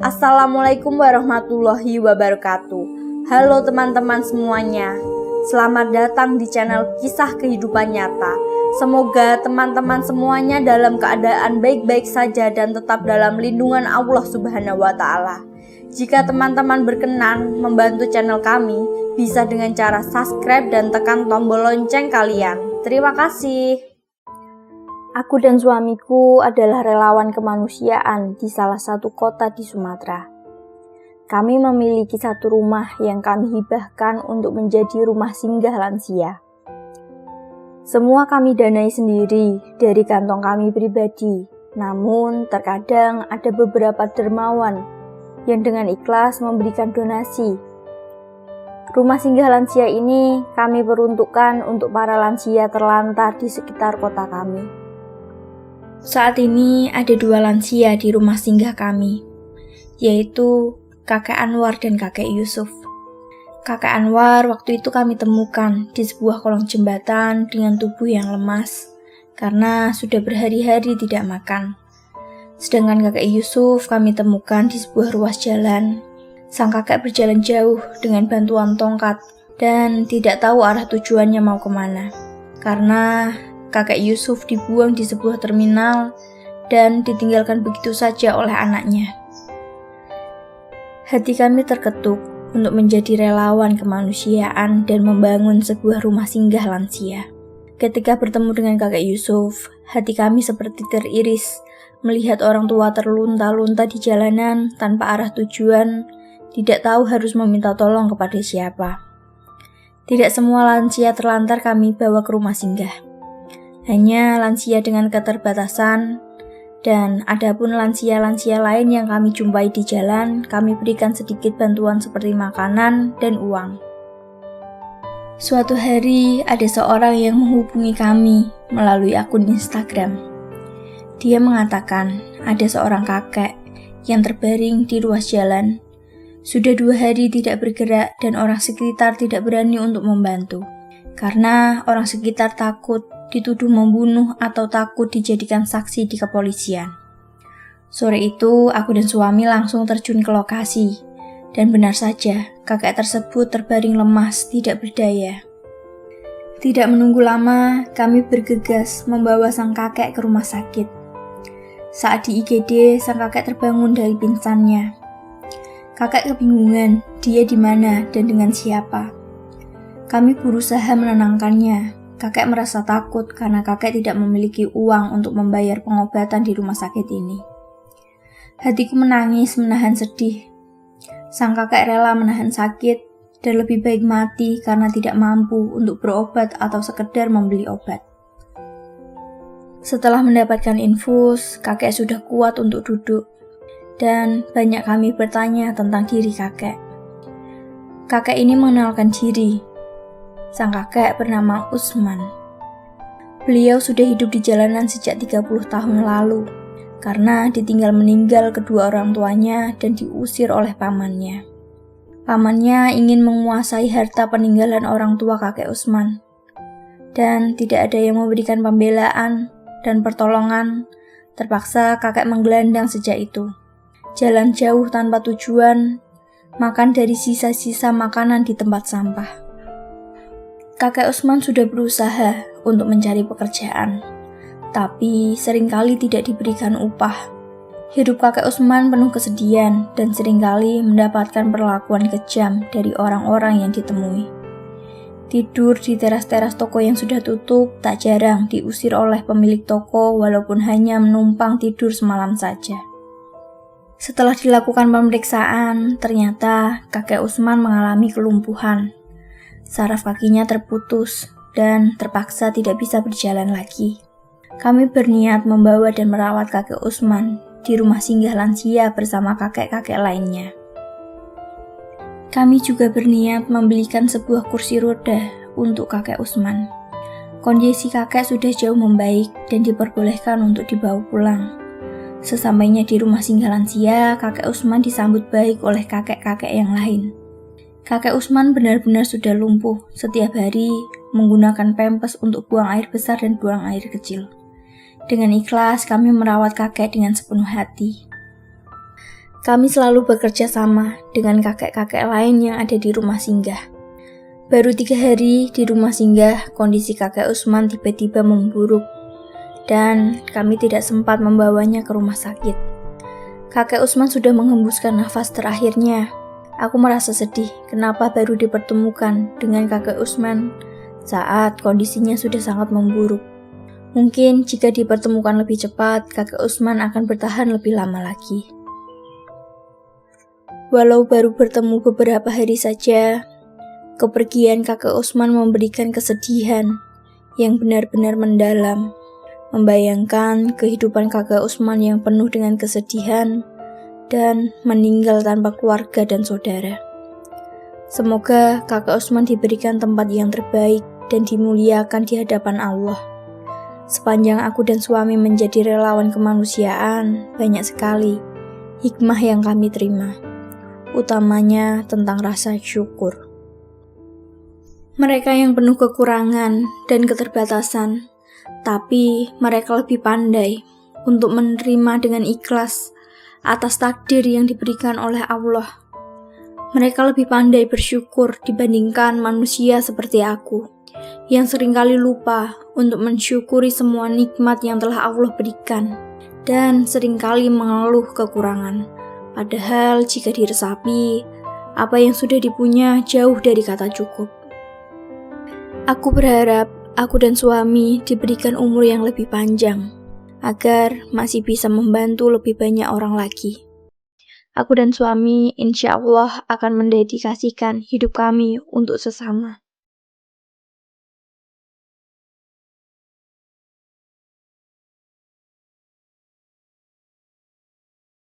Assalamualaikum warahmatullahi wabarakatuh. Halo teman-teman semuanya, selamat datang di channel Kisah Kehidupan Nyata. Semoga teman-teman semuanya dalam keadaan baik-baik saja dan tetap dalam lindungan Allah Subhanahu wa Ta'ala. Jika teman-teman berkenan membantu channel kami, bisa dengan cara subscribe dan tekan tombol lonceng kalian. Terima kasih. Aku dan suamiku adalah relawan kemanusiaan di salah satu kota di Sumatera. Kami memiliki satu rumah yang kami hibahkan untuk menjadi rumah singgah lansia. Semua kami danai sendiri dari kantong kami pribadi, namun terkadang ada beberapa dermawan yang dengan ikhlas memberikan donasi. Rumah singgah lansia ini kami peruntukkan untuk para lansia terlantar di sekitar kota kami. Saat ini ada 2 lansia di rumah singgah kami, yaitu Kakek Anwar dan Kakek Yusuf. Kakek Anwar waktu itu kami temukan di sebuah kolong jembatan dengan tubuh yang lemas, karena sudah berhari-hari tidak makan. Sedangkan Kakek Yusuf kami temukan di sebuah ruas jalan. Sang kakek berjalan jauh dengan bantuan tongkat dan tidak tahu arah tujuannya mau kemana, karena Kakek Yusuf dibuang di sebuah terminal dan ditinggalkan begitu saja oleh anaknya. Hati kami terketuk untuk menjadi relawan kemanusiaan dan membangun sebuah rumah singgah lansia. Ketika bertemu dengan Kakek Yusuf, hati kami seperti teriris melihat orang tua terlunta-lunta di jalanan tanpa arah tujuan, tidak tahu harus meminta tolong kepada siapa. Tidak semua lansia terlantar kami bawa ke rumah singgah. Hanya lansia dengan keterbatasan, dan adapun lansia-lansia lain yang kami jumpai di jalan, kami berikan sedikit bantuan seperti makanan dan uang. Suatu hari, ada seorang yang menghubungi kami melalui akun Instagram. Dia mengatakan ada seorang kakek yang terbaring di ruas jalan. Sudah 2 hari tidak bergerak dan orang sekitar tidak berani untuk membantu. Karena orang sekitar takut dituduh membunuh atau takut dijadikan saksi di kepolisian. Sore itu, aku dan suami langsung terjun ke lokasi. Dan benar saja, kakek tersebut terbaring lemas, tidak berdaya. Tidak menunggu lama, kami bergegas membawa sang kakek ke rumah sakit. Saat di IGD, sang kakek terbangun dari pingsannya. Kakek kebingungan, dia di mana dan dengan siapa. Kami berusaha menenangkannya. Kakek merasa takut karena kakek tidak memiliki uang untuk membayar pengobatan di rumah sakit ini. Hatiku menangis menahan sedih. Sang kakek rela menahan sakit dan lebih baik mati karena tidak mampu untuk berobat atau sekedar membeli obat. Setelah mendapatkan infus, kakek sudah kuat untuk duduk dan banyak kami bertanya tentang diri kakek. Kakek ini mengenalkan diri. Sang kakek bernama Usman. Beliau sudah hidup di jalanan sejak 30 tahun lalu karena ditinggal meninggal kedua orang tuanya dan diusir oleh pamannya. Pamannya ingin menguasai harta peninggalan orang tua kakek Usman. Dan tidak ada yang memberikan pembelaan dan pertolongan, terpaksa kakek menggelandang sejak itu. Jalan jauh tanpa tujuan, makan dari sisa-sisa makanan di tempat sampah. Kakek Usman sudah berusaha untuk mencari pekerjaan, tapi seringkali tidak diberikan upah. Hidup kakek Usman penuh kesedihan dan seringkali mendapatkan perlakuan kejam dari orang-orang yang ditemui. Tidur di teras-teras toko yang sudah tutup, tak jarang diusir oleh pemilik toko walaupun hanya menumpang tidur semalam saja. Setelah dilakukan pemeriksaan, ternyata kakek Usman mengalami kelumpuhan. Saraf kakinya terputus dan terpaksa tidak bisa berjalan lagi. Kami berniat membawa dan merawat kakek Usman di rumah singgah lansia bersama kakek-kakek lainnya. Kami juga berniat membelikan sebuah kursi roda untuk kakek Usman. Kondisi kakek sudah jauh membaik dan diperbolehkan untuk dibawa pulang. Sesampainya di rumah singgah lansia, kakek Usman disambut baik oleh kakek-kakek yang lain. Kakek Usman benar-benar sudah lumpuh, setiap hari menggunakan pempes untuk buang air besar dan buang air kecil. Dengan ikhlas kami merawat kakek dengan sepenuh hati. Kami selalu bekerja sama dengan kakek-kakek lain yang ada di rumah singgah. Baru 3 hari di rumah singgah, kondisi kakek Usman tiba-tiba memburuk dan kami tidak sempat membawanya ke rumah sakit. Kakek Usman sudah menghembuskan nafas terakhirnya. Aku merasa sedih kenapa baru dipertemukan dengan kakek Usman saat kondisinya sudah sangat memburuk. Mungkin jika dipertemukan lebih cepat, kakek Usman akan bertahan lebih lama lagi. Walau baru bertemu beberapa hari saja, kepergian kakek Usman memberikan kesedihan yang benar-benar mendalam. Membayangkan kehidupan kakek Usman yang penuh dengan kesedihan dan meninggal tanpa keluarga dan saudara. Semoga kakek Usman diberikan tempat yang terbaik dan dimuliakan di hadapan Allah. Sepanjang aku dan suami menjadi relawan kemanusiaan, banyak sekali hikmah yang kami terima, utamanya tentang rasa syukur. Mereka yang penuh kekurangan dan keterbatasan, tapi mereka lebih pandai untuk menerima dengan ikhlas atas takdir yang diberikan oleh Allah. Mereka lebih pandai bersyukur dibandingkan manusia seperti aku, yang seringkali lupa untuk mensyukuri semua nikmat yang telah Allah berikan, dan seringkali mengeluh kekurangan. Padahal jika diresapi, apa yang sudah dipunya jauh dari kata cukup. Aku berharap aku dan suami diberikan umur yang lebih panjang, agar masih bisa membantu lebih banyak orang lagi. Aku dan suami insya Allah akan mendedikasikan hidup kami untuk sesama.